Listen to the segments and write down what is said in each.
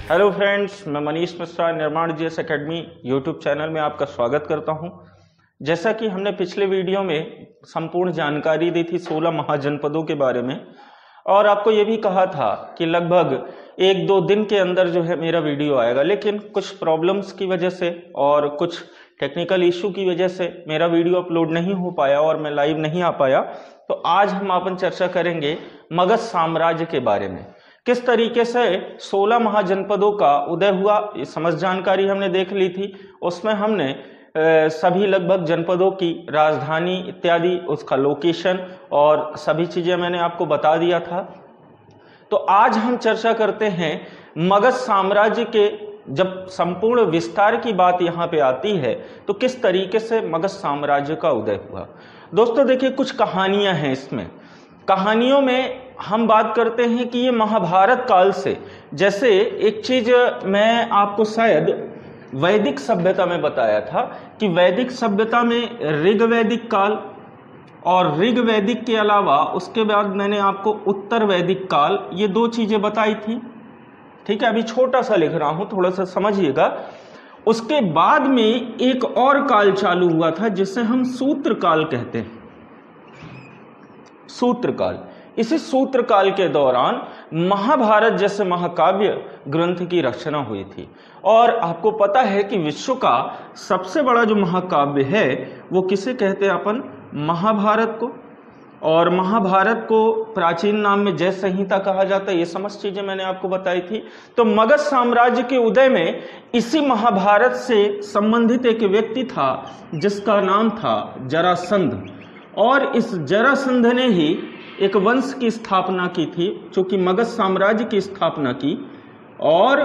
Hello friends, मैं मनीष मिश्रा निर्माण GS academy YouTube channel में आपका स्वागत करता हूं। जैसा कि हमने पिछले वीडियो में संपूर्ण जानकारी दी थी 16 महाजनपदों के बारे में, और आपको ये भी कहा था कि लगभग 1-2 दिन के अंदर जो है मेरा वीडियो आएगा, लेकिन कुछ प्रॉब्लम्स की वजह से और कुछ टेक्निकल इशू की वजह से मेरा वीडियो अपलोड नहीं हो पाया और मैं लाइव नहीं आ पाया। तो आज हम अपन चर्चा करेंगे मगध साम्राज्य के बारे में, किस तरीके से 16 महाजनपदों का उदय हुआ। ये समझ जानकारी हमने देख ली थी, उसमें हमने सभी लगभग जनपदों की राजधानी इत्यादि, उसका लोकेशन और सभी चीजें मैंने आपको बता दिया था। तो आज हम चर्चा करते हैं मगध साम्राज्य के, जब संपूर्ण विस्तार की बात यहाँ पे आती है तो किस तरीके से मगध साम्राज्य का उदय हुआ। दोस्तों देखिए, कुछ कहानियां हैं इसमें। कहानियों में हम बात करते हैं कि ये महाभारत काल से, जैसे एक चीज मैं आपको शायद वैदिक सभ्यता में बताया था कि वैदिक सभ्यता में ऋग्वैदिक काल और ऋग्वैदिक के अलावा उसके बाद मैंने आपको उत्तर वैदिक काल, ये 2 चीजें बताई थी। ठीक है, अभी छोटा सा लिख रहा हूं, थोड़ा सा समझिएगा। उसके बाद में एक और काल चालू हुआ था जिसे हम सूत्र काल कहते हैं, सूत्र काल। इसी सूत्र काल के दौरान महाभारत जैसे महाकाव्य ग्रंथ की रचना हुई थी। और आपको पता है कि विश्व का सबसे बड़ा जो महाकाव्य है वो किसे कहते हैं अपन? महाभारत को। और महाभारत को प्राचीन नाम में जय संहिता कहा जाता है। ये समस्त चीजें मैंने आपको बताई थी। तो मगध साम्राज्य के उदय में इसी महाभारत से संबंधित एक व्यक्ति था जिसका नाम था जरासंध, और इस जरासंध ने ही एक वंश की स्थापना की थी, जो कि मगध साम्राज्य की स्थापना की। और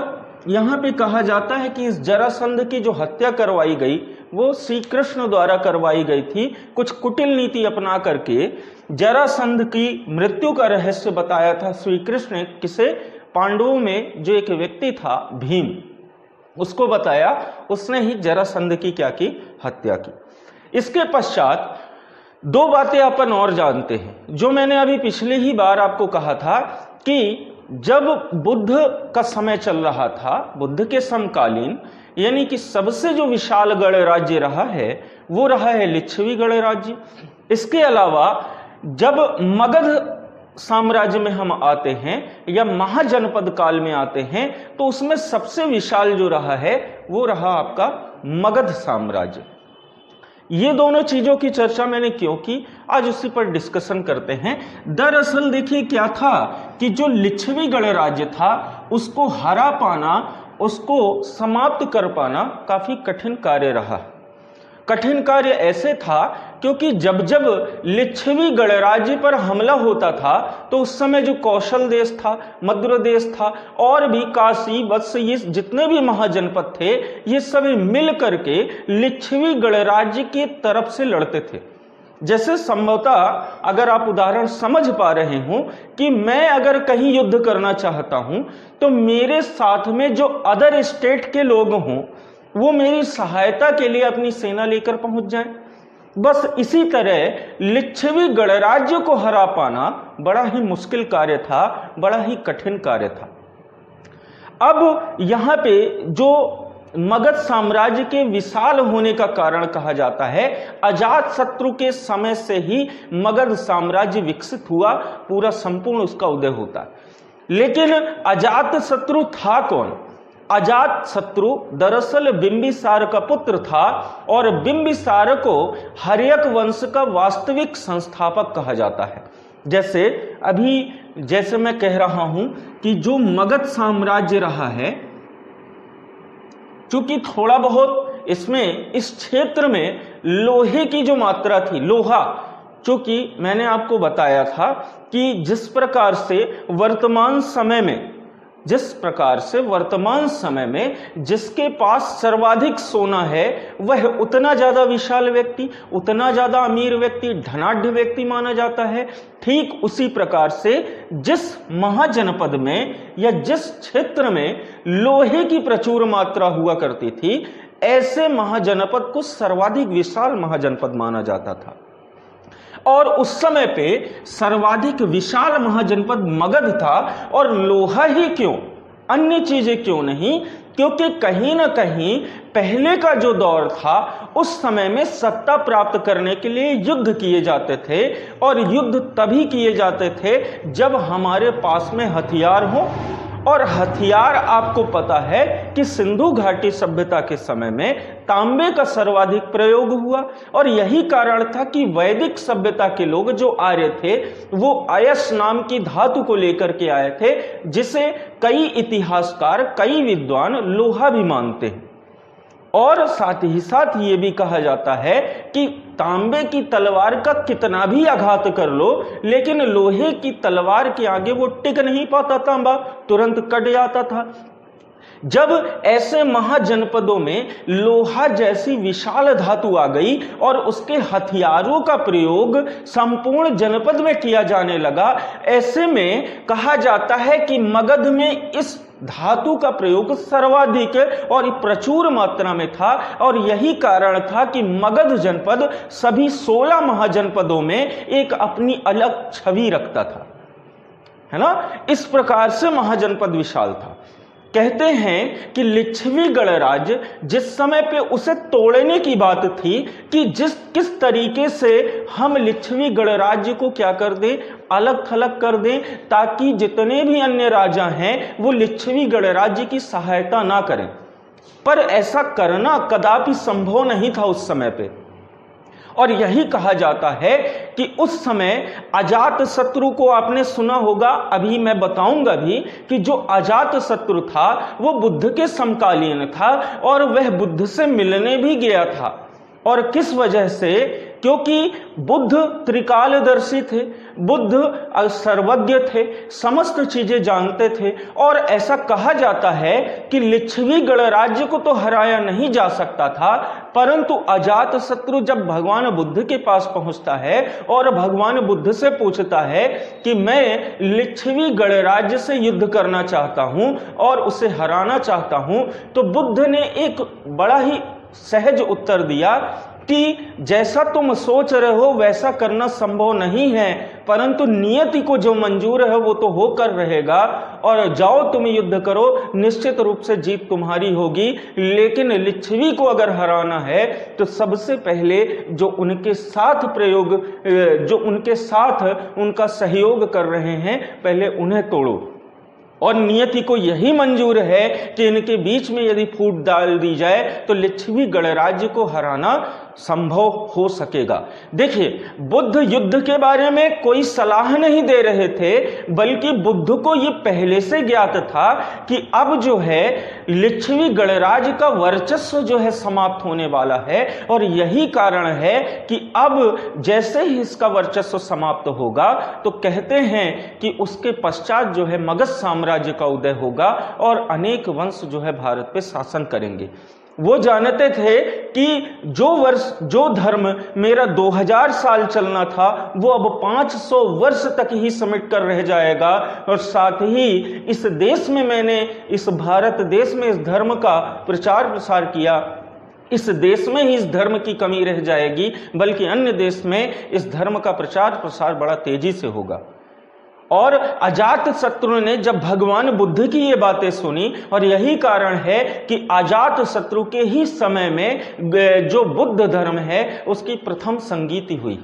यहाँ पे कहा जाता है कि इस जरासंध की जो हत्या करवाई गई वो श्री कृष्ण द्वारा करवाई गई थी। कुछ कुटिल नीति अपना करके जरासंध की मृत्यु का रहस्य बताया था श्री कृष्ण ने। किसे? पांडवों में जो एक व्यक्ति था भीम, उसको बताया। उसने ही जरासंध की क्या की? हत्या की। इसके पश्चात 2 बातें अपन और जानते हैं, जो मैंने अभी पिछली ही बार आपको कहा था कि जब बुद्ध का समय चल रहा था, बुद्ध के समकालीन, यानी कि सबसे जो विशाल गणराज्य रहा है वो रहा है लिच्छवी गणराज्य। इसके अलावा जब मगध साम्राज्य में हम आते हैं या महाजनपद काल में आते हैं तो उसमें सबसे विशाल जो रहा है वो रहा आपका मगध साम्राज्य। ये दोनों चीजों की चर्चा मैंने क्यों की, आज उसी पर डिस्कशन करते हैं। दरअसल देखिए क्या था कि जो लिच्छवी गणराज्य था उसको हरा पाना, उसको समाप्त कर पाना काफी कठिन कार्य रहा। कठिन कार्य ऐसे था क्योंकि जब जब लिच्छवी गणराज्य पर हमला होता था तो उस समय जो कौशल देश था, मद्र देश था और भी काशी, वत्स, ये जितने भी महाजनपद थे ये सभी मिल करके लिच्छवी गणराज्य की तरफ से लड़ते थे। जैसे संभवतः अगर आप उदाहरण समझ पा रहे हो कि मैं अगर कहीं युद्ध करना चाहता हूं तो मेरे साथ में जो अदर स्टेट के लोग हों वो मेरी सहायता के लिए अपनी सेना लेकर पहुंच जाएं। बस इसी तरह लिच्छवी गणराज्य को हरा पाना बड़ा ही मुश्किल कार्य था, बड़ा ही कठिन कार्य था। अब यहां पे जो मगध साम्राज्य के विशाल होने का कारण कहा जाता है, अजातशत्रु के समय से ही मगध साम्राज्य विकसित हुआ, पूरा संपूर्ण उसका उदय होता है। लेकिन अजातशत्रु था कौन? अजातशत्रु दरअसल बिंबिसार का पुत्र था और बिंबिसार को हर्यक वंश का वास्तविक संस्थापक कहा जाता है। जैसे मैं कह रहा हूं कि जो मगध साम्राज्य रहा है, चूंकि थोड़ा बहुत इसमें इस क्षेत्र में लोहे की जो मात्रा थी, लोहा, चूंकि मैंने आपको बताया था कि जिस प्रकार से वर्तमान समय में जिसके पास सर्वाधिक सोना है वह उतना ज्यादा विशाल व्यक्ति, उतना ज्यादा अमीर व्यक्ति, धनाढ्य व्यक्ति माना जाता है। ठीक उसी प्रकार से जिस महाजनपद में या जिस क्षेत्र में लोहे की प्रचुर मात्रा हुआ करती थी, ऐसे महाजनपद को सर्वाधिक विशाल महाजनपद माना जाता था। और उस समय पे सर्वाधिक विशाल महाजनपद मगध था। और लोहा ही क्यों, अन्य चीजें क्यों नहीं, क्योंकि कहीं ना कहीं पहले का जो दौर था उस समय में सत्ता प्राप्त करने के लिए युद्ध किए जाते थे, और युद्ध तभी किए जाते थे जब हमारे पास में हथियार हो। और हथियार आपको पता है कि सिंधु घाटी सभ्यता के समय में तांबे का सर्वाधिक प्रयोग हुआ, और यही कारण था कि वैदिक सभ्यता के लोग जो आर्य थे वो अयस नाम की धातु को लेकर के आए थे, जिसे कई इतिहासकार, कई विद्वान लोहा भी मानते हैं। और साथ ही साथ ये भी कहा जाता है कि तांबे की तलवार का कितना भी आघात कर लो, लेकिन लोहे की तलवार के आगे वो टिक नहीं पाता, तांबा तुरंत कट जाता था। जब ऐसे महाजनपदों में लोहा जैसी विशाल धातु आ गई और उसके हथियारों का प्रयोग संपूर्ण जनपद में किया जाने लगा, ऐसे में कहा जाता है कि मगध में इस धातु का प्रयोग सर्वाधिक और प्रचुर मात्रा में था, और यही कारण था कि मगध जनपद सभी 16 महाजनपदों में एक अपनी अलग छवि रखता था, है ना। इस प्रकार से महाजनपद विशाल था। कहते हैं कि लिच्छवी गणराज्य जिस समय पे उसे तोड़ने की बात थी कि किस तरीके से हम लिच्छवी गणराज्य को क्या कर दें, अलग थलग कर दें, ताकि जितने भी अन्य राजा हैं वो लिच्छवी गणराज्य की सहायता ना करें। पर ऐसा करना कदापि संभव नहीं था उस समय पे, और यही कहा जाता है कि उस समय अजात शत्रु को आपने सुना होगा, अभी मैं बताऊंगा भी कि जो अजात शत्रु था वो बुद्ध के समकालीन था, और वह बुद्ध से मिलने भी गया था। और किस वजह से? क्योंकि बुद्ध त्रिकालदर्शी थे, बुद्ध सर्वज्ञ थे, समस्त चीजें जानते थे, और ऐसा कहा जाता है कि लिच्छवी गणराज्य को तो हराया नहीं जा सकता था, परंतु अजात शत्रु जब भगवान बुद्ध के पास पहुंचता है और भगवान बुद्ध से पूछता है कि मैं लिच्छवी गणराज्य से युद्ध करना चाहता हूं और उसे हराना चाहता हूं, तो बुद्ध ने एक बड़ा ही सहज उत्तर दिया कि जैसा तुम सोच रहे हो वैसा करना संभव नहीं है, परंतु नियति को जो मंजूर है वो तो होकर रहेगा, और जाओ तुम युद्ध करो, निश्चित रूप से जीत तुम्हारी होगी। लेकिन लिच्छवी को अगर हराना है तो सबसे पहले जो उनके साथ उनका सहयोग कर रहे हैं, पहले उन्हें तोड़ो। और नियति को यही मंजूर है कि इनके बीच में यदि फूट डाल दी जाए तो लिच्छवी गणराज्य को हराना संभव हो सकेगा। देखिए, बुद्ध युद्ध के बारे में कोई सलाह नहीं दे रहे थे, बल्कि बुद्ध को यह पहले से ज्ञात था कि अब जो है लिच्छवी गणराज्य का वर्चस्व जो है समाप्त होने वाला है, और यही कारण है कि अब जैसे ही इसका वर्चस्व समाप्त होगा तो कहते हैं कि उसके पश्चात जो है मगध साम्राज्य का उदय होगा और अनेक वंश जो है भारत पे शासन करेंगे। वो जानते थे कि जो धर्म मेरा 2000 साल चलना था वो अब 500 वर्ष तक ही समेट कर रह जाएगा, और साथ ही इस देश में मैंने, इस भारत देश में इस धर्म का प्रचार प्रसार किया, इस देश में ही इस धर्म की कमी रह जाएगी, बल्कि अन्य देश में इस धर्म का प्रचार प्रसार बड़ा तेजी से होगा। और अजात शत्रु ने जब भगवान बुद्ध की ये बातें सुनी, और यही कारण है कि अजात शत्रु के ही समय में जो बुद्ध धर्म है उसकी प्रथम संगीति हुई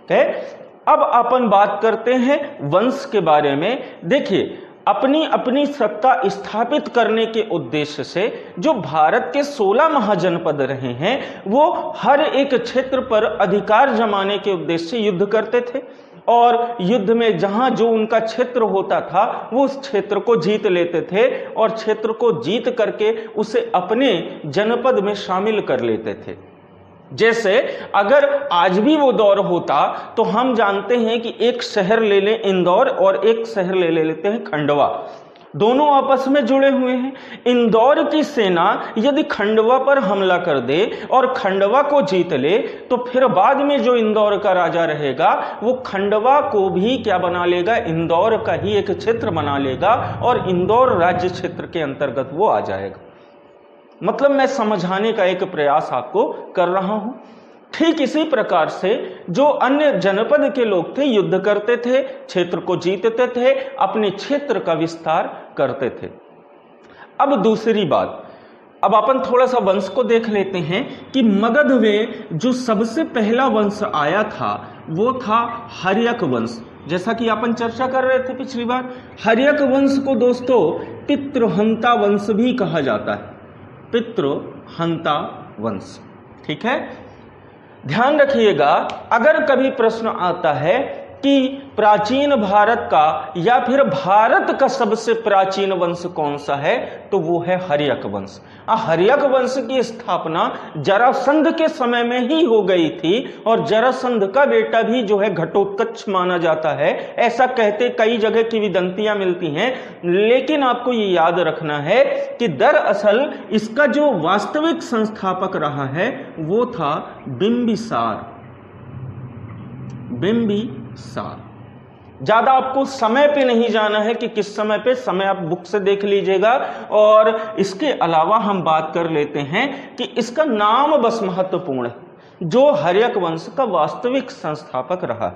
है। अब अपन बात करते हैं वंश के बारे में। देखिए, अपनी अपनी सत्ता स्थापित करने के उद्देश्य से जो भारत के 16 महाजनपद रहे हैं वो हर एक क्षेत्र पर अधिकार जमाने के उद्देश्य से युद्ध करते थे, और युद्ध में जहां जो उनका क्षेत्र होता था वो उस क्षेत्र को जीत लेते थे, और क्षेत्र को जीत करके उसे अपने जनपद में शामिल कर लेते थे। जैसे अगर आज भी वो दौर होता तो हम जानते हैं कि एक शहर ले लें इंदौर, और एक शहर ले लेते हैं खंडवा, दोनों आपस में जुड़े हुए हैं। इंदौर की सेना यदि खंडवा पर हमला कर दे और खंडवा को जीत ले, तो फिर बाद में जो इंदौर का राजा रहेगा वो खंडवा को भी क्या बना लेगा, इंदौर का ही एक क्षेत्र बना लेगा, और इंदौर राज्य क्षेत्र के अंतर्गत वो आ जाएगा। मतलब मैं समझाने का एक प्रयास आपको कर रहा हूं। ठीक इसी प्रकार से जो अन्य जनपद के लोग थे युद्ध करते थे, क्षेत्र को जीतते थे, अपने क्षेत्र का विस्तार करते थे। अब दूसरी बात, अब अपन थोड़ा सा वंश को देख लेते हैं कि मगध में जो सबसे पहला वंश आया था वो था हर्यक वंश। जैसा कि अपन चर्चा कर रहे थे पिछली बार, हर्यक वंश को दोस्तों पितृहंता वंश भी कहा जाता है, पितृहंता वंश। ठीक है, ध्यान रखिएगा, अगर कभी प्रश्न आता है कि प्राचीन भारत का या फिर भारत का सबसे प्राचीन वंश कौन सा है, तो वो है हर्यक वंश। हर्यक वंश की स्थापना जरासंध के समय में ही हो गई थी और जरासंध का बेटा भी जो है घटोत्कच माना जाता है, ऐसा कहते कई जगह की विदंतियां मिलती हैं। लेकिन आपको ये याद रखना है कि दरअसल इसका जो वास्तविक संस्थापक रहा है वो था बिंबिसार। बिंबिसार। ज्यादा आपको समय पे नहीं जाना है कि किस समय पे, समय आप बुक से देख लीजिएगा। और इसके अलावा हम बात कर लेते हैं कि इसका नाम बस महत्वपूर्ण है, जो हर्यक वंश का वास्तविक संस्थापक रहा।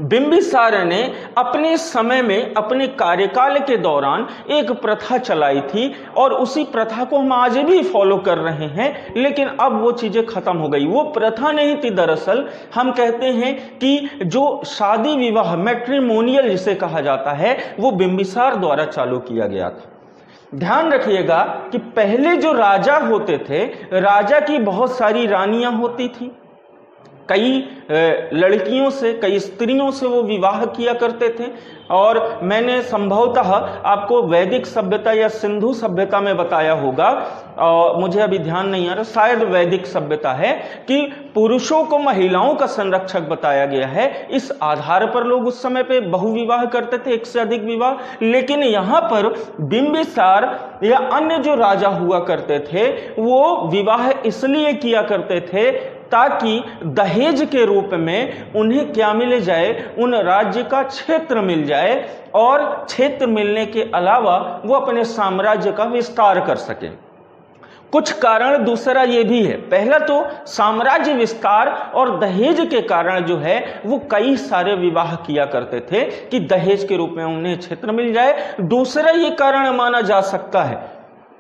बिंबिसार ने अपने समय में, अपने कार्यकाल के दौरान एक प्रथा चलाई थी और उसी प्रथा को हम आज भी फॉलो कर रहे हैं, लेकिन अब वो चीजें खत्म हो गई। वो प्रथा नहीं थी, दरअसल हम कहते हैं कि जो शादी विवाह, मैट्रिमोनियल जिसे कहा जाता है, वो बिंबिसार द्वारा चालू किया गया था। ध्यान रखिएगा कि पहले जो राजा होते थे, राजा की बहुत सारी रानियां होती थी, कई लड़कियों से, कई स्त्रियों से वो विवाह किया करते थे। और मैंने संभवतः आपको वैदिक सभ्यता या सिंधु सभ्यता में बताया होगा, मुझे अभी ध्यान नहीं आ रहा, शायद वैदिक सभ्यता है, कि पुरुषों को महिलाओं का संरक्षक बताया गया है। इस आधार पर लोग उस समय पे बहुविवाह करते थे, एक से अधिक विवाह। लेकिन यहाँ पर बिंबिसार या अन्य जो राजा हुआ करते थे वो विवाह इसलिए किया करते थे ताकि दहेज के रूप में उन्हें क्या मिल जाए, उन राज्य का क्षेत्र मिल जाए, और क्षेत्र मिलने के अलावा वो अपने साम्राज्य का विस्तार कर सके। कुछ कारण दूसरा ये भी है, पहला तो साम्राज्य विस्तार और दहेज के कारण जो है वो कई सारे विवाह किया करते थे कि दहेज के रूप में उन्हें क्षेत्र मिल जाए। दूसरा ये कारण माना जा सकता है,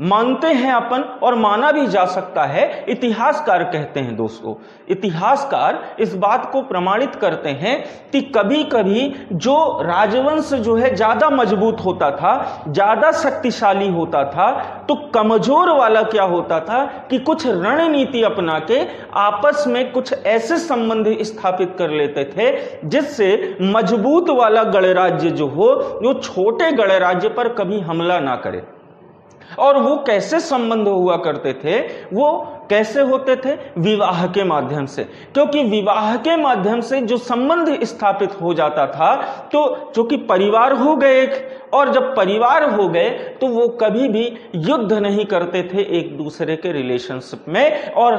मानते हैं अपन और माना भी जा सकता है, इतिहासकार कहते हैं दोस्तों, इतिहासकार इस बात को प्रमाणित करते हैं कि कभी कभी जो राजवंश जो है ज्यादा मजबूत होता था, ज्यादा शक्तिशाली होता था, तो कमजोर वाला क्या होता था कि कुछ रणनीति अपना के आपस में कुछ ऐसे संबंध स्थापित कर लेते थे जिससे मजबूत वाला गणराज्य जो हो वो छोटे गणराज्य पर कभी हमला ना करे। और वो कैसे संबंध हुआ करते थे, वो कैसे होते थे? विवाह के माध्यम से, क्योंकि विवाह के माध्यम से जो संबंध स्थापित हो जाता था, तो जो कि परिवार हो गए, और जब परिवार हो गए तो वो कभी भी युद्ध नहीं करते थे एक दूसरे के रिलेशनशिप में। और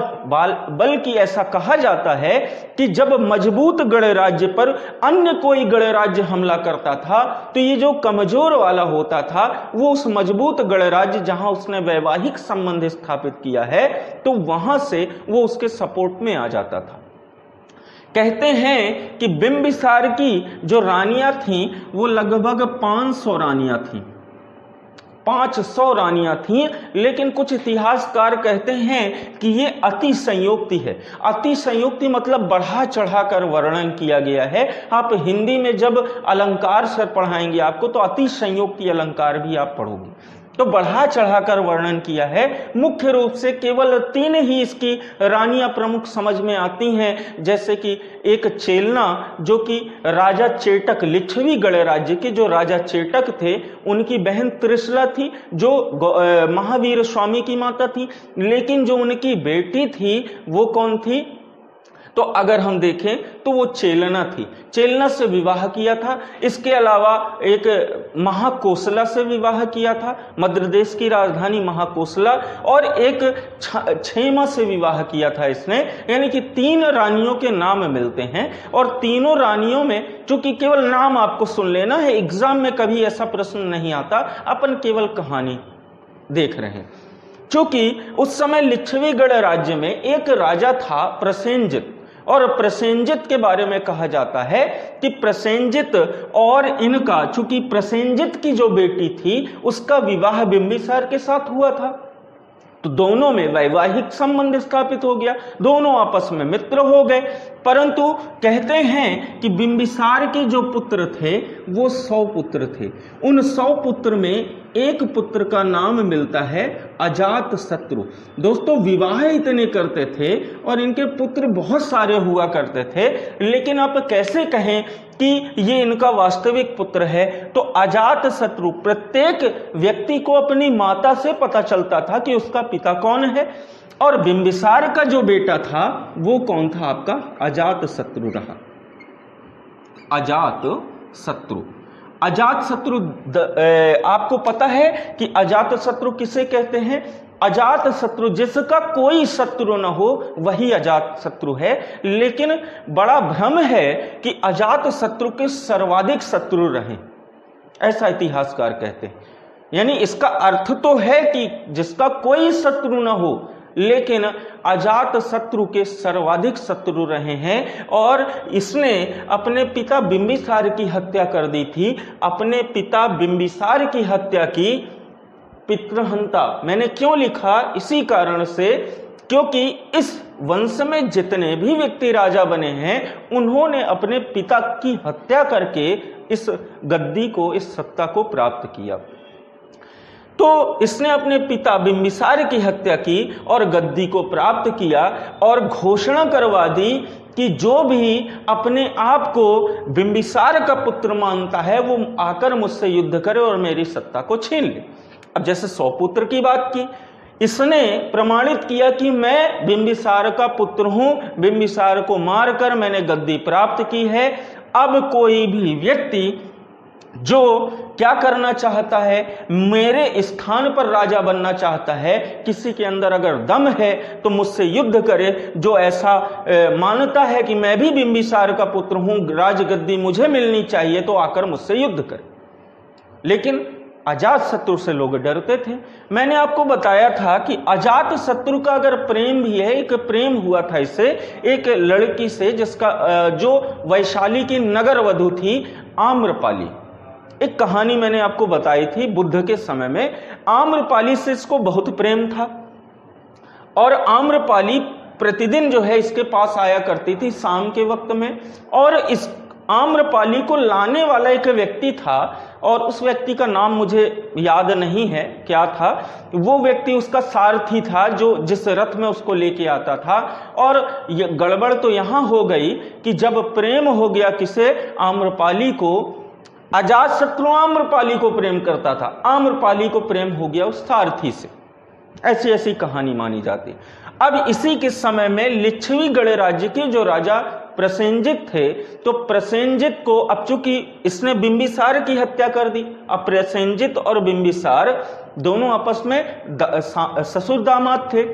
बल्कि ऐसा कहा जाता है कि जब मजबूत गणराज्य पर अन्य कोई गणराज्य हमला करता था तो ये जो कमजोर वाला होता था वो उस मजबूत गणराज्य जहां उसने वैवाहिक संबंध स्थापित किया है तो वहां से वो उसके सपोर्ट में आ जाता था। कहते हैं कि बिंबिसार की जो रानियां थीं वो लगभग 500 रानियां थीं, 500 रानियां थीं। लेकिन कुछ इतिहासकार कहते हैं कि ये अति संयोक्ति है। अति संयोक्ति मतलब बढ़ा चढ़ाकर वर्णन किया गया है। आप हिंदी में जब अलंकार से पढ़ाएंगे आपको तो अति संयोक्ति अलंकार भी आप पढ़ोगे, तो बढ़ा चढ़ाकर वर्णन किया है। मुख्य रूप से केवल 3 ही इसकी रानियां प्रमुख समझ में आती हैं, जैसे कि एक चेलना जो कि राजा चेटक, लिच्छवी गणराज्य के जो राजा चेटक थे उनकी बहन त्रिशला थी जो महावीर स्वामी की माता थी। लेकिन जो उनकी बेटी थी वो कौन थी? तो अगर हम देखें तो वो चेलना थी, चेलना से विवाह किया था। इसके अलावा एक महाकोसला से विवाह किया था, मध्य प्रदेश की राजधानी महाकोसला, और एक क्षेमा से विवाह किया था इसने। यानी कि 3 रानियों के नाम मिलते हैं, और तीनों रानियों में चूंकि केवल नाम आपको सुन लेना है, एग्जाम में कभी ऐसा प्रश्न नहीं आता, अपन केवल कहानी देख रहे हैं। चूंकि उस समय लिच्छवी गणराज्य में एक राजा था प्रसेनजित, और प्रसेनजित के बारे में कहा जाता है कि प्रसेनजित और इनका, चूंकि प्रसेनजित की जो बेटी थी उसका विवाह बिंबिसार के साथ हुआ था, तो दोनों में वैवाहिक संबंध स्थापित हो गया, दोनों आपस में मित्र हो गए। परंतु कहते हैं कि बिंबिसार के जो पुत्र थे वो 100 पुत्र थे। उन 100 पुत्र में एक पुत्र का नाम मिलता है अजात शत्रु। दोस्तों, विवाह इतने करते थे और इनके पुत्र बहुत सारे हुआ करते थे, लेकिन आप कैसे कहें कि ये इनका वास्तविक पुत्र है? तो अजात शत्रु, प्रत्येक व्यक्ति को अपनी माता से पता चलता था कि उसका पिता कौन है, और बिंबिसार का जो बेटा था वो कौन था? आपका अजात शत्रु रहा। अजात शत्रु, अजात शत्रु आपको पता है कि अजात शत्रु किसे कहते हैं? अजात शत्रु, जिसका कोई शत्रु न हो वही अजात शत्रु है। लेकिन बड़ा भ्रम है कि अजात शत्रु के सर्वाधिक शत्रु रहे, ऐसा इतिहासकार कहते हैं। यानी इसका अर्थ तो है कि जिसका कोई शत्रु न हो, लेकिन अजात शत्रु के सर्वाधिक शत्रु रहे हैं। और इसने अपने पिता बिंबिसार की हत्या कर दी थी। अपने पिता बिंबिसार की हत्या की पितृहंता मैंने क्यों लिखा? इसी कारण से, क्योंकि इस वंश में जितने भी व्यक्ति राजा बने हैं उन्होंने अपने पिता की हत्या करके इस गद्दी को, इस सत्ता को प्राप्त किया। तो इसने अपने पिता बिंबिसार की हत्या की और गद्दी को प्राप्त किया और घोषणा करवा दी कि जो भी अपने आप को बिंबिसार का पुत्र मानता है वो आकर मुझसे युद्ध करे और मेरी सत्ता को छीन ले। अब जैसे 100 पुत्र की बात की, इसने प्रमाणित किया कि मैं बिंबिसार का पुत्र हूं, बिंबिसार को मारकर मैंने गद्दी प्राप्त की है। अब कोई भी व्यक्ति जो क्या करना चाहता है, मेरे स्थान पर राजा बनना चाहता है, किसी के अंदर अगर दम है तो मुझसे युद्ध करे। जो ऐसा मानता है कि मैं भी बिंबिसार का पुत्र हूं, राजगद्दी मुझे मिलनी चाहिए, तो आकर मुझसे युद्ध करे। लेकिन अजात शत्रु से लोग डरते थे। मैंने आपको बताया था कि अजात शत्रु का अगर प्रेम भी है, एक प्रेम हुआ था इससे, एक लड़की से, जिसका जो वैशाली की नगर वधु थी, आम्रपाली। एक कहानी मैंने आपको बताई थी, बुद्ध के समय में आम्रपाली से इसको बहुत प्रेम था और आम्रपाली प्रतिदिन जो है इसके पास आया करती थी शाम के वक्त में। और इस आम्रपाली को लाने वाला एक व्यक्ति था और उस व्यक्ति का नाम मुझे याद नहीं है क्या था। वो व्यक्ति उसका सारथी था जो जिस रथ में उसको लेके आता था। और गड़बड़ तो यहां हो गई कि जब प्रेम हो गया किसे, आम्रपाली को, अजात शत्रु आम्रपाली को प्रेम करता था, आम्रपाली को प्रेम हो गया उस सारथी से। ऐसी ऐसी कहानी मानी जाती। अब इसी के समय में लिच्छवी गणराज्य के जो राजा प्रसेनजित थे, तो प्रसेनजित को, अब चूंकि इसने बिंबिसार की हत्या कर दी, अब प्रसेनजित और बिंबिसार दोनों आपस में ससुर दामाद थे।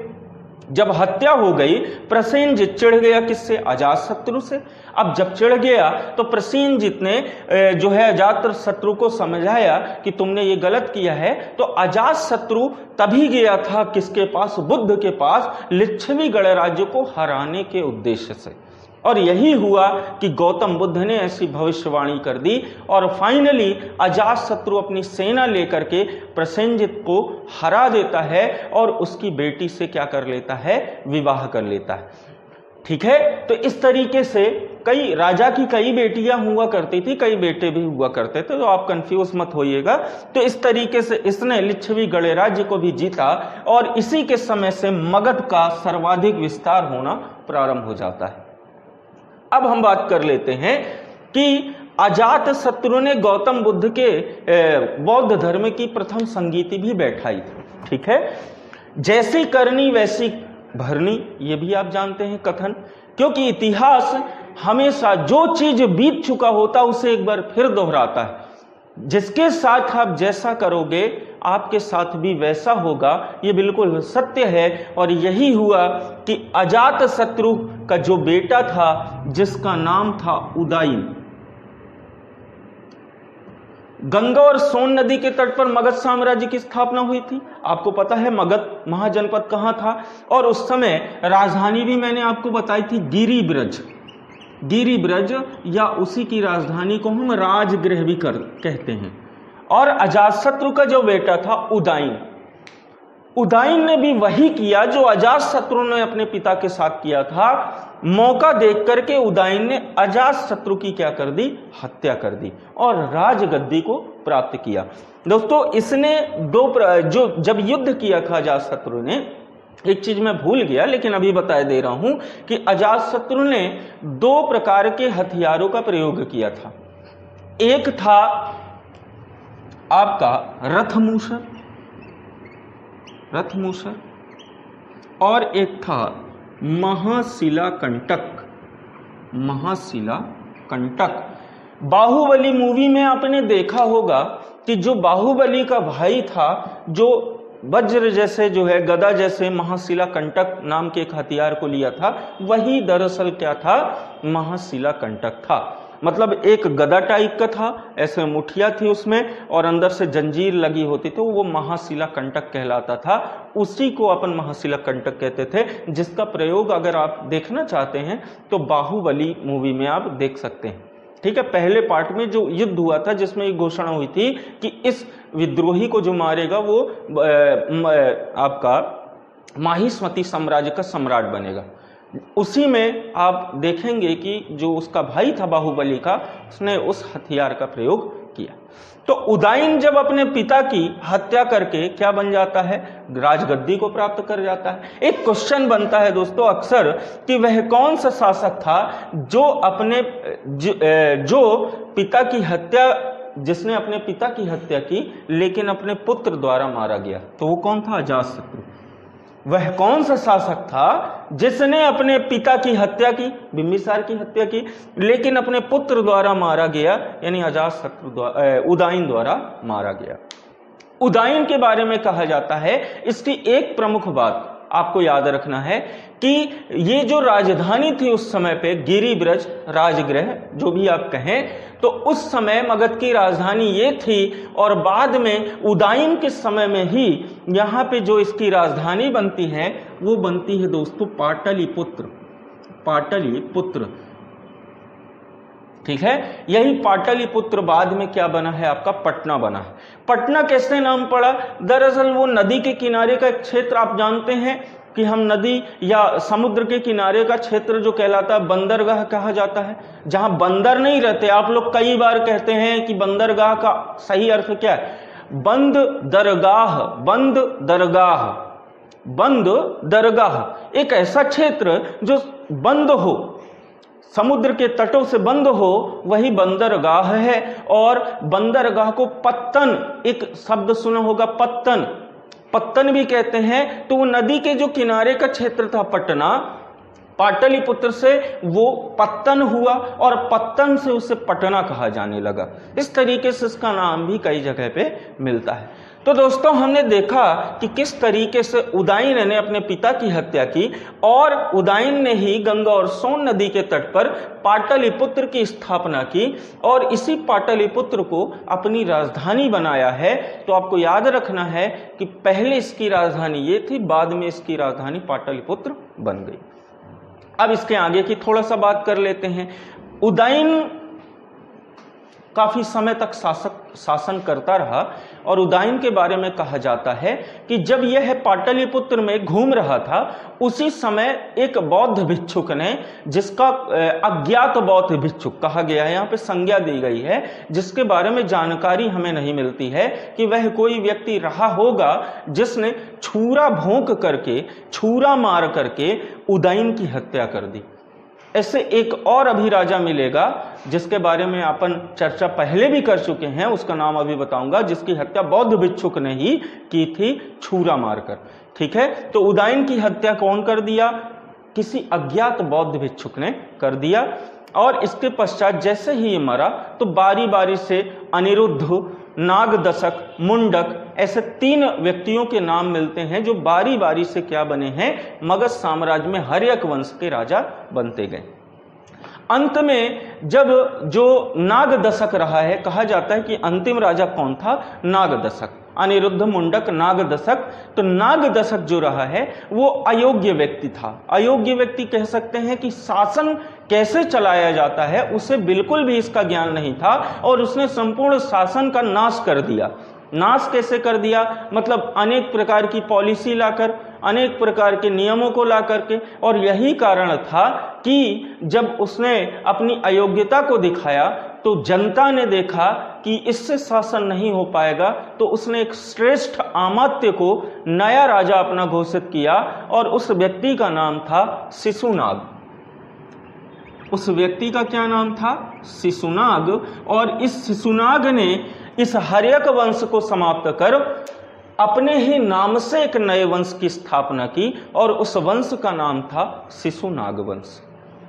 जब हत्या हो गई, प्रसेनजित चिढ़ गया किससे? अजात शत्रु से। अब जब चिढ़ गया तो प्रसेनजित ने जो है अजात शत्रु को समझाया कि तुमने ये गलत किया है। तो अजात शत्रु तभी गया था किसके पास? बुद्ध के पास, लिच्छवी गणराज्य को हराने के उद्देश्य से। और यही हुआ कि गौतम बुद्ध ने ऐसी भविष्यवाणी कर दी और फाइनली अजात शत्रु अपनी सेना लेकर के प्रसेनजित को हरा देता है और उसकी बेटी से क्या कर लेता है? विवाह कर लेता है। ठीक है, तो इस तरीके से कई राजा की कई बेटियां हुआ करती थी, कई बेटे भी हुआ करते थे, तो आप कंफ्यूज मत होइएगा। तो इस तरीके से इसने लिच्छवी गणराज्य को भी जीता और इसी के समय से मगध का सर्वाधिक विस्तार होना प्रारंभ हो जाता है। अब हम बात कर लेते हैं कि अजात शत्रु ने गौतम बुद्ध के बौद्ध धर्म की प्रथम संगीति भी बैठाई थी। ठीक है, जैसी करनी वैसी भरनी, ये भी आप जानते हैं कथन, क्योंकि इतिहास हमेशा जो चीज बीत चुका होता उसे एक बार फिर दोहराता है। जिसके साथ आप जैसा करोगे आपके साथ भी वैसा होगा, ये बिल्कुल सत्य है। और यही हुआ कि अजात शत्रु का जो बेटा था जिसका नाम था उदयन, गंगा और सोन नदी के तट पर मगध साम्राज्य की स्थापना हुई थी। आपको पता है मगध महाजनपद कहाँ था, और उस समय राजधानी भी मैंने आपको बताई थी गिरिब्रज। गिरिब्रज या उसी की राजधानी को हम राजगृह भी कहते हैं। और अजातशत्रु का जो बेटा था उदयन, उदयन ने भी वही किया जो अजातशत्रु ने अपने पिता के साथ किया था। मौका देख करके उदयन ने अजातशत्रु की क्या कर दी, हत्या कर दी और राजगद्दी को प्राप्त किया। दोस्तों इसने जो जब युद्ध किया था अजातशत्रु ने, एक चीज मैं भूल गया लेकिन अभी बता दे रहा हूं कि अजातशत्रु ने 2 प्रकार के हथियारों का प्रयोग किया था। एक था आपका रथमूसर और एक था महाशिला कंटक। बाहुबली मूवी में आपने देखा होगा कि जो बाहुबली का भाई था, जो वज्र जैसे जो है गदा जैसे महाशिला कंटक नाम के एक हथियार को लिया था, वही दरअसल क्या था, महाशिला कंटक था। मतलब एक गदा टाइप का था, ऐसे मुठिया थी उसमें और अंदर से जंजीर लगी होती थी, वो महाशिला कंटक कहलाता था। उसी को अपन महाशिला कंटक कहते थे, जिसका प्रयोग अगर आप देखना चाहते हैं तो बाहुबली मूवी में आप देख सकते हैं। ठीक है, पहले पार्ट में जो युद्ध हुआ था जिसमें एक घोषणा हुई थी कि इस विद्रोही को जो मारेगा वो आपका माहिष्मती साम्राज्य का सम्राट बनेगा। उसी में आप देखेंगे कि जो उसका भाई था बाहुबली का, उसने उस हथियार का प्रयोग किया। तो उदयन जब अपने पिता की हत्या करके क्या बन जाता है, राजगद्दी को प्राप्त कर जाता है। एक क्वेश्चन बनता है दोस्तों अक्सर कि वह कौन सा शासक था जिसने अपने पिता की हत्या की लेकिन अपने पुत्र द्वारा मारा गया। तो वो कौन था, अजातशत्रु। वह कौन सा शासक था जिसने अपने पिता की हत्या की, बिंबिसार की हत्या की, लेकिन अपने पुत्र द्वारा मारा गया, यानी अजातशत्रु उदयन द्वारा मारा गया। उदयन के बारे में कहा जाता है, इसकी एक प्रमुख बात आपको याद रखना है कि ये जो राजधानी थी उस समय पे, गिरिब्रज, राजगृह जो भी आप कहें, तो उस समय मगध की राजधानी ये थी और बाद में उदयन के समय में ही यहाँ पे जो इसकी राजधानी बनती है वो बनती है दोस्तों पाटलिपुत्र। ठीक है, यही पाटलिपुत्र बाद में क्या बना है, आपका पटना बना है। पटना कैसे नाम पड़ा, दरअसल वो नदी के किनारे का एक क्षेत्र, आप जानते हैं कि हम नदी या समुद्र के किनारे का क्षेत्र जो कहलाता है बंदरगाह कहा जाता है, जहां बंदर नहीं रहते। आप लोग कई बार कहते हैं कि बंदरगाह का सही अर्थ क्या है, बंद दरगाह, एक ऐसा क्षेत्र जो बंद हो, समुद्र के तटों से बंद हो, वही बंदरगाह है। और बंदरगाह को पत्तन, एक शब्द सुना होगा पत्तन भी कहते हैं। तो वो नदी के जो किनारे का क्षेत्र था पटना, पाटलिपुत्र से वो पत्तन हुआ और पत्तन से उसे पटना कहा जाने लगा। इस तरीके से इसका नाम भी कई जगह पे मिलता है। तो दोस्तों हमने देखा कि किस तरीके से उदयन ने अपने पिता की हत्या की और उदयन ने ही गंगा और सोन नदी के तट पर पाटलिपुत्र की स्थापना की और इसी पाटलिपुत्र को अपनी राजधानी बनाया है। तो आपको याद रखना है कि पहले इसकी राजधानी ये थी, बाद में इसकी राजधानी पाटलिपुत्र बन गई। अब इसके आगे की थोड़ा सा बात कर लेते हैं। उदयन काफी समय तक शासन करता रहा और उदयन के बारे में कहा जाता है कि जब यह पाटलिपुत्र में घूम रहा था उसी समय एक बौद्ध भिक्षुक ने, जिसका अज्ञात बौद्ध भिक्षुक कहा गया है, यहाँ पे संज्ञा दी गई है, जिसके बारे में जानकारी हमें नहीं मिलती है कि वह कोई व्यक्ति रहा होगा जिसने छुरा मार करके उदयन की हत्या कर दी। ऐसे एक और अभी राजा मिलेगा जिसके बारे में अपन चर्चा पहले भी कर चुके हैं, उसका नाम अभी बताऊंगा, जिसकी हत्या बौद्ध भिक्षुक ने ही की थी छुरा मारकर। ठीक है, तो उदयन की हत्या कौन कर दिया, किसी अज्ञात बौद्ध भिक्षुक ने कर दिया। और इसके पश्चात जैसे ही ये मरा तो बारी बारी से अनिरुद्ध, नागदशक, मुंडक, ऐसे 3 व्यक्तियों के नाम मिलते हैं जो बारी बारी से क्या बने हैं, मगध साम्राज्य में हर्यक वंश के राजा बनते गए। अंत में जब जो नागदशक रहा है, कहा जाता है कि अंतिम राजा कौन था, नागदशक, अनिरुद्ध मुंडक नागदशक। तो नागदशक जो रहा है वो अयोग्य व्यक्ति था। अयोग्य व्यक्ति कह सकते हैं कि शासन कैसे चलाया जाता है उसे बिल्कुल भी इसका ज्ञान नहीं था, और उसने संपूर्ण शासन का नाश कर दिया। नाश कैसे कर दिया, मतलब अनेक प्रकार की पॉलिसी लाकर, अनेक प्रकार के नियमों को ला करके, और यही कारण था कि जब उसने अपनी अयोग्यता को दिखाया तो जनता ने देखा कि इससे शासन नहीं हो पाएगा, तो उसने एक श्रेष्ठ अमात्य को नया राजा अपना घोषित किया, और उस व्यक्ति का नाम था शिशुनाग। उस व्यक्ति का क्या नाम था, शिशुनाग। और इस शिशुनाग ने इस हर्यक वंश को समाप्त कर अपने ही नाम से एक नए वंश की स्थापना की, और उस वंश का नाम था शिशुनाग वंश।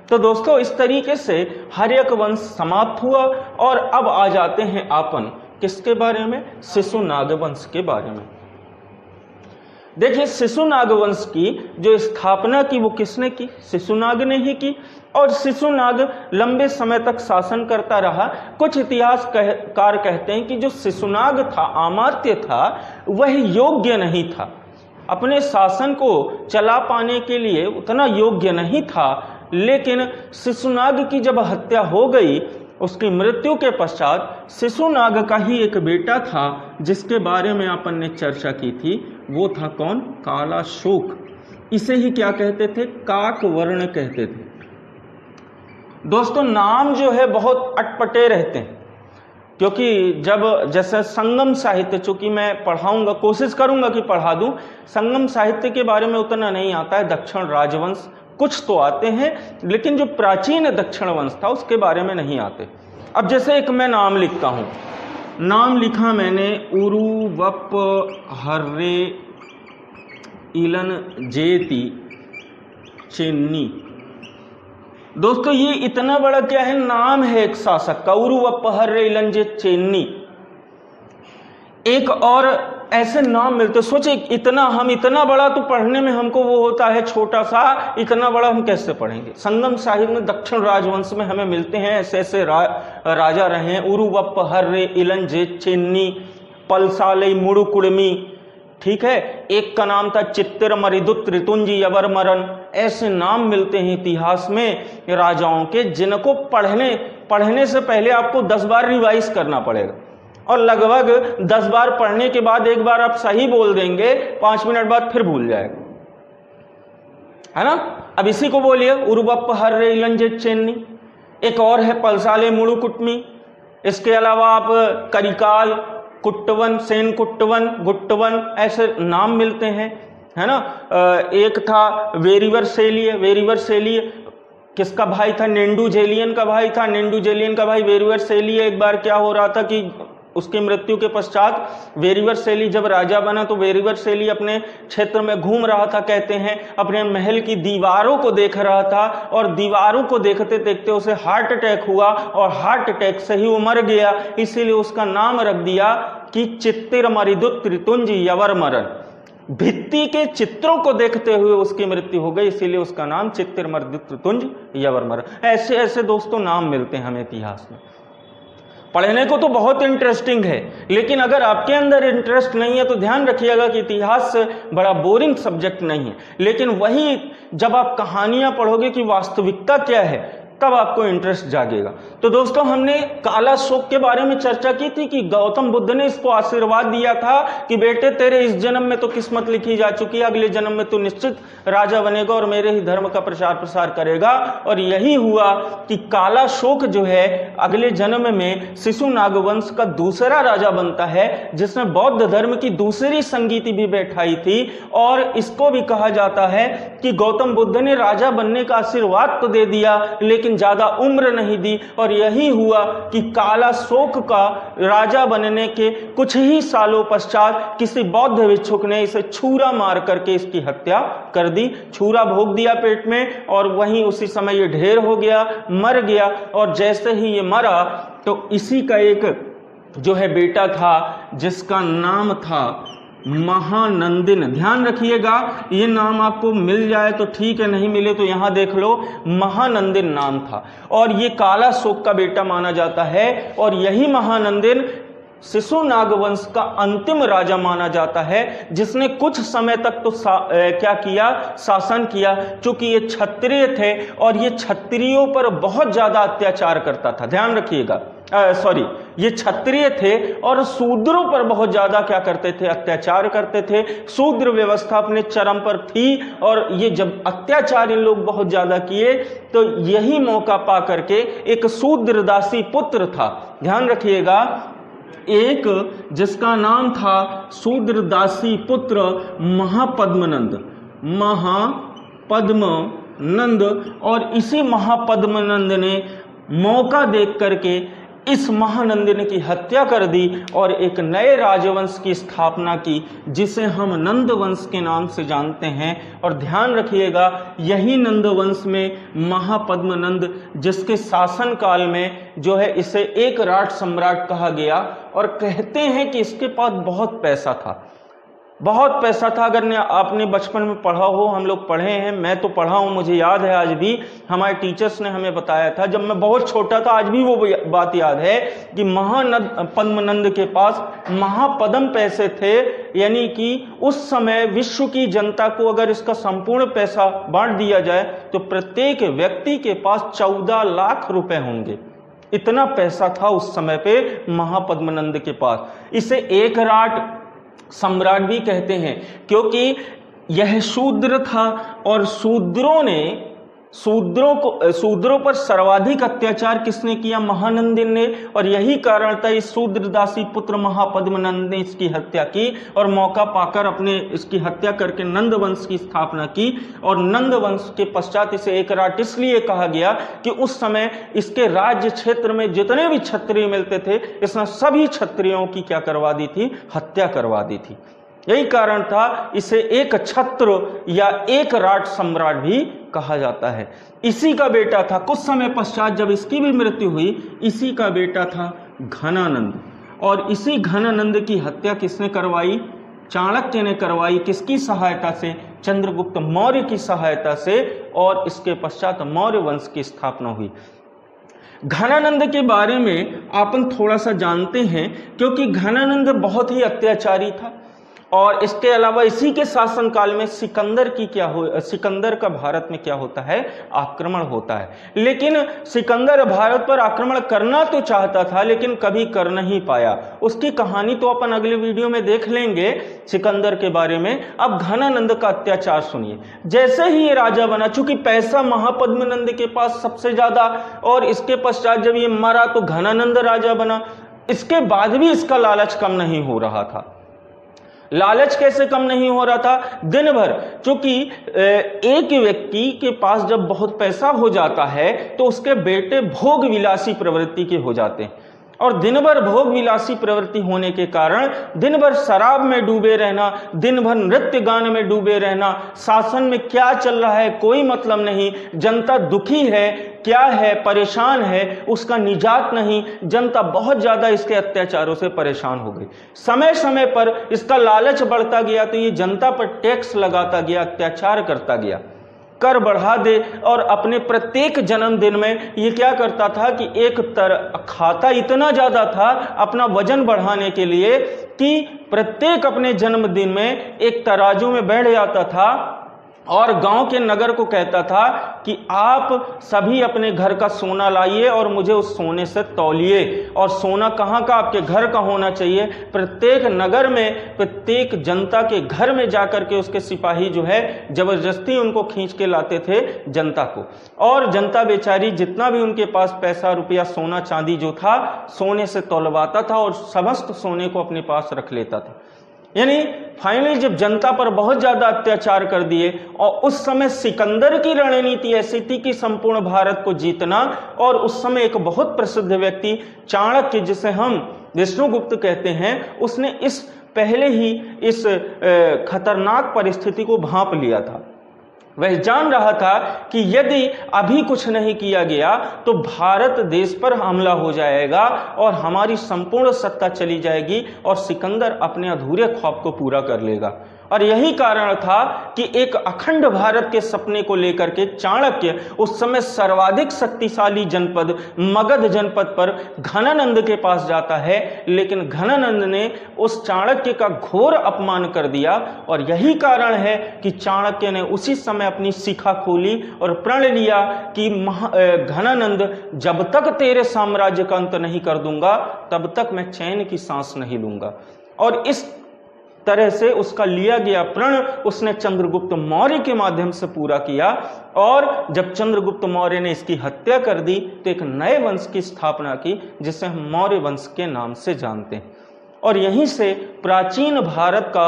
तो दोस्तों, इस तरीके से हर्यक वंश समाप्त हुआ, और अब आ जाते हैं अपन किसके बारे में, शिशुनाग वंश के बारे में। देखिए, शिशुनाग वंश की जो स्थापना की वो किसने की, शिशुनाग ने ही की, और शिशुनाग लंबे समय तक शासन करता रहा। कुछ इतिहासकार कहते हैं कि जो शिशुनाग था, अमात्य था, वह योग्य नहीं था, अपने शासन को चला पाने के लिए उतना योग्य नहीं था। लेकिन शिशुनाग की जब हत्या हो गई, उसकी मृत्यु के पश्चात शिशुनाग का ही एक बेटा था जिसके बारे में अपन ने चर्चा की थी, वो था कौन, कालाशोक। इसे ही क्या कहते थे, काकवर्ण कहते थे। दोस्तों, नाम जो है बहुत अटपटे रहते हैं, क्योंकि जब जैसे संगम साहित्य, चूंकि मैं पढ़ाऊंगा, कोशिश करूंगा कि पढ़ा दूं, संगम साहित्य के बारे में उतना नहीं आता है। दक्षिण राजवंश कुछ तो आते हैं, लेकिन जो प्राचीन दक्षिण वंश था उसके बारे में नहीं आते। अब जैसे एक मैं नाम लिखता हूं, नाम लिखा मैंने उरुवप हर्रे इलन जेती चेन्नी। दोस्तों, ये इतना बड़ा क्या है, नाम है एक शासक का, उरुवप हर्रे इलन जे चेन्नी। एक और ऐसे नाम मिलते, सोचे इतना, हम इतना बड़ा तो पढ़ने में हमको वो होता है छोटा सा, इतना बड़ा हम कैसे पढ़ेंगे। संगम साहिब में दक्षिण राजवंश में हमें मिलते हैं ऐसे ऐसे राजा रहे हैं, उरुवप हर्रे इलन जे चेन्नी, पलसाले मुड़ुकुड़मी, ठीक है। एक का नाम था चित्तिर मरिदुत ऋतुंजी यवरमरन। ऐसे नाम मिलते हैं इतिहास में राजाओं के, जिनको पढ़ने से पहले आपको 10 बार रिवाइज करना पड़ेगा, और लगभग 10 बार पढ़ने के बाद एक बार आप सही बोल देंगे, 5 मिनट बाद फिर भूल जाएगा, है ना। अब इसी को बोलिए, उरुवप हर्रे इलन जे चेन्नी। एक और है पलसाले मुड़ुकुटमी। इसके अलावा आप करिकाल, कुट्टवन, सेन कुट्टवन, गुट्टवन, ऐसे नाम मिलते हैं, है ना। एक था वेरिवर सेलिय। वेरिवर सेलिय किसका भाई था, नेंडू जेलियन का भाई था। नेंडू जेलियन का भाई वेरिवर सेलिय। एक बार क्या हो रहा था कि उसकी मृत्यु के पश्चात वेरिवर सेली जब राजा बना, तो वेरिवर सेली अपने क्षेत्र में घूम रहा था, कहते हैं अपने महल की दीवारों को देख रहा था, और दीवारों को देखते देखते उसे हार्ट अटैक हुआ, और हार्ट अटैक से ही वो मर गया। इसीलिए उसका नाम रख दिया कि चित्तिर मरिदुत ऋतुंज यवरमरन। भित्ति के चित्रों को देखते हुए उसकी मृत्यु हो गई, इसीलिए उसका नाम चित्तिर मरिदुत ऋतुंज यवरमरन। ऐसे ऐसे दोस्तों नाम मिलते हैं हमें इतिहास में। पढ़ने को तो बहुत इंटरेस्टिंग है, लेकिन अगर आपके अंदर इंटरेस्ट नहीं है तो ध्यान रखिएगा कि इतिहास बड़ा बोरिंग सब्जेक्ट नहीं है। लेकिन वही जब आप कहानियां पढ़ोगे कि वास्तविकता क्या है, तब आपको इंटरेस्ट जागेगा। तो दोस्तों, हमने कालाशोक के बारे में चर्चा की थी कि गौतम बुद्ध ने इसको आशीर्वाद दिया था कि बेटे तेरे इस जन्म में तो किस्मत लिखी जा चुकी है, अगले जन्म में तू निश्चित राजा बनेगा और मेरे ही धर्म का प्रचार प्रसार करेगा। और यही हुआ कि कालाशोक जो है अगले जन्म में शिशुनाग वंश का दूसरा राजा बनता है, जिसने बौद्ध धर्म की दूसरी संगीति भी बैठाई थी। और इसको भी कहा जाता है कि गौतम बुद्ध ने राजा बनने का आशीर्वाद तो दे दिया, लेकिन ज्यादा उम्र नहीं दी। और यही हुआ कि कालाशोक का राजा बनने के कुछ ही सालों पश्चात किसी बौद्ध भिक्षुक ने इसे छुरा मार करके इसकी हत्या कर दी। छुरा भोग दिया पेट में, और वहीं उसी समय ये ढेर हो गया, मर गया। और जैसे ही ये मरा तो इसी का एक जो है बेटा था, जिसका नाम था महानंदिन। ध्यान रखिएगा, ये नाम आपको मिल जाए तो ठीक है, नहीं मिले तो यहां देख लो, महानंदिन नाम था और ये कालाशोक का बेटा माना जाता है। और यही महानंदिन शिशुनाग वंश का अंतिम राजा माना जाता है, जिसने कुछ समय तक तो क्या किया, शासन किया। चूंकि ये क्षत्रिय थे और ये क्षत्रियों पर बहुत ज्यादा अत्याचार करता था। ध्यान रखिएगा, ये क्षत्रिय थे और शूद्रों पर बहुत ज्यादा क्या करते थे, अत्याचार करते थे। शूद्र व्यवस्था अपने चरम पर थी और ये जब अत्याचार इन लोग बहुत ज्यादा किए तो यही मौका पा करके एक शूद्रदासी पुत्र था, ध्यान रखिएगा, एक जिसका नाम था शूद्रदासी पुत्र महापद्मनंद, महापद्मनंद। और इसी महापद्मनंद ने मौका देख करके इस महानंदिनी की हत्या कर दी और एक नए राजवंश की स्थापना की, जिसे हम नंद वंश के नाम से जानते हैं। और ध्यान रखिएगा, यही नंद वंश में महापद्मनंद, जिसके शासन काल में जो है इसे एक राट सम्राट कहा गया। और कहते हैं कि इसके पास बहुत पैसा था, बहुत पैसा था। अगर आपने बचपन में पढ़ा हो, हम लोग पढ़े हैं, मैं तो पढ़ा हूं, मुझे याद है आज भी, हमारे टीचर्स ने हमें बताया था जब मैं बहुत छोटा था, आज भी वो बात याद है कि पद्मनंद के पास महापद्म पैसे थे। यानी कि उस समय विश्व की जनता को अगर इसका संपूर्ण पैसा बांट दिया जाए तो प्रत्येक व्यक्ति के पास 14 लाख रुपए होंगे। इतना पैसा था उस समय पे महापद्मनंद के पास। इसे एक राट सम्राट भी कहते हैं क्योंकि यह शूद्र था और शूद्रों पर सर्वाधिक अत्याचार किसने किया, महानंदिन ने। और यही कारण था इस शूद्रदासी पुत्र महापद्मनंद ने इसकी हत्या की और मौका पाकर अपने इसकी हत्या करके नंद वंश की स्थापना की। और नंद वंश के पश्चात इसे एक राट इसलिए कहा गया कि उस समय इसके राज्य क्षेत्र में जितने भी क्षत्रिय मिलते थे, इसने सभी क्षत्रियों की क्या करवा दी थी, हत्या करवा दी थी। यही कारण था इसे एक छत्र या एक राट सम्राट भी कहा जाता है। इसी का बेटा था, कुछ समय पश्चात जब इसकी भी मृत्यु हुई, इसी का बेटा था घनानंद। और इसी घनानंद की हत्या किसने करवाई, चाणक्य ने करवाई। किसकी सहायता से, चंद्रगुप्त मौर्य की सहायता से। और इसके पश्चात मौर्य वंश की स्थापना हुई। घनानंद के बारे में अपन थोड़ा सा जानते हैं क्योंकि घनानंद बहुत ही अत्याचारी था। और इसके अलावा इसी के शासन काल में सिकंदर का भारत में क्या होता है, आक्रमण होता है। लेकिन सिकंदर भारत पर आक्रमण करना तो चाहता था लेकिन कभी कर नहीं पाया। उसकी कहानी तो अपन अगले वीडियो में देख लेंगे सिकंदर के बारे में। अब घनानंद का अत्याचार सुनिए। जैसे ही ये राजा बना, चूंकि पैसा महापद्मनंद के पास सबसे ज्यादा, और इसके पश्चात जब ये मरा तो घनानंद राजा बना। इसके बाद भी इसका लालच कम नहीं हो रहा था। लालच कैसे कम नहीं हो रहा था, दिन भर, क्योंकि एक व्यक्ति के पास जब बहुत पैसा हो जाता है तो उसके बेटे भोग विलासी प्रवृत्ति के हो जाते हैं। और दिन भर भोग विलासी प्रवृत्ति होने के कारण दिन भर शराब में डूबे रहना, दिन भर नृत्य गान में डूबे रहना, शासन में क्या चल रहा है कोई मतलब नहीं, जनता दुखी है, क्या है, परेशान है, उसका निजात नहीं। जनता बहुत ज्यादा इसके अत्याचारों से परेशान हो गई। समय समय पर इसका लालच बढ़ता गया तो ये जनता पर टैक्स लगाता गया, अत्याचार करता गया, कर बढ़ा दे। और अपने प्रत्येक जन्मदिन में ये क्या करता था कि खाता इतना ज्यादा था अपना वजन बढ़ाने के लिए कि प्रत्येक अपने जन्मदिन में एक तराजू में बैठ जाता था और गांव के नगर को कहता था कि आप सभी अपने घर का सोना लाइए और मुझे उस सोने से तौलिए। और सोना कहाँ का, आपके घर का होना चाहिए। प्रत्येक नगर में, प्रत्येक जनता के घर में जाकर के उसके सिपाही जो है जबरदस्ती उनको खींच के लाते थे जनता को। और जनता बेचारी जितना भी उनके पास पैसा रुपया सोना चांदी जो था, सोने से तौलवाता था और समस्त सोने को अपने पास रख लेता था। यानी फाइनली जब जनता पर बहुत ज्यादा अत्याचार कर दिए, और उस समय सिकंदर की रणनीति ऐसी थी कि संपूर्ण भारत को जीतना। और उस समय एक बहुत प्रसिद्ध व्यक्ति चाणक्य, जिसे हम विष्णुगुप्त कहते हैं, उसने पहले ही इस खतरनाक परिस्थिति को भांप लिया था। वह जान रहा था कि यदि अभी कुछ नहीं किया गया तो भारत देश पर हमला हो जाएगा और हमारी संपूर्ण सत्ता चली जाएगी और सिकंदर अपने अधूरे ख्वाब को पूरा कर लेगा। और यही कारण था कि एक अखंड भारत के सपने को लेकर के चाणक्य उस समय सर्वाधिक शक्तिशाली जनपद मगध जनपद पर घनानंद के पास जाता है, लेकिन घनानंद ने उस चाणक्य का घोर अपमान कर दिया। और यही कारण है कि चाणक्य ने उसी समय अपनी शिखा खोली और प्रण लिया कि घनानंद, जब तक तेरे साम्राज्य का अंत नहीं कर दूंगा तब तक मैं चैन की सांस नहीं लूंगा। और इस तरह से उसका लिया गया प्रण उसने चंद्रगुप्त मौर्य के माध्यम से पूरा किया। और जब चंद्रगुप्त मौर्य ने इसकी हत्या कर दी तो एक नए वंश की स्थापना की जिसे हम मौर्य वंश के नाम से जानते हैं। और यहीं से प्राचीन भारत का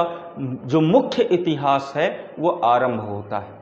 जो मुख्य इतिहास है वो आरंभ होता है।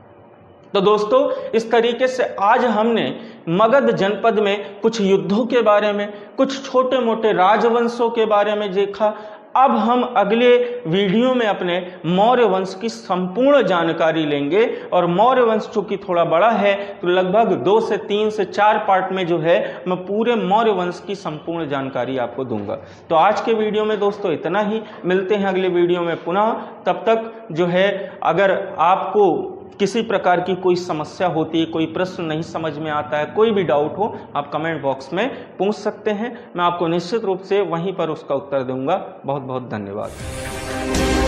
तो दोस्तों, इस तरीके से आज हमने मगध जनपद में कुछ युद्धों के बारे में, कुछ छोटे मोटे राजवंशों के बारे में देखा। अब हम अगले वीडियो में अपने मौर्य वंश की संपूर्ण जानकारी लेंगे। और मौर्य वंश चूंकि थोड़ा बड़ा है तो लगभग 2 से 3 से 4 पार्ट में जो है मैं पूरे मौर्य वंश की संपूर्ण जानकारी आपको दूंगा। तो आज के वीडियो में दोस्तों इतना ही, मिलते हैं अगले वीडियो में पुनः। तब तक जो है, अगर आपको किसी प्रकार की कोई समस्या होती है, कोई प्रश्न नहीं समझ में आता है, कोई भी डाउट हो, आप कमेंट बॉक्स में पूछ सकते हैं। मैं आपको निश्चित रूप से वहीं पर उसका उत्तर दूंगा। बहुत बहुत धन्यवाद।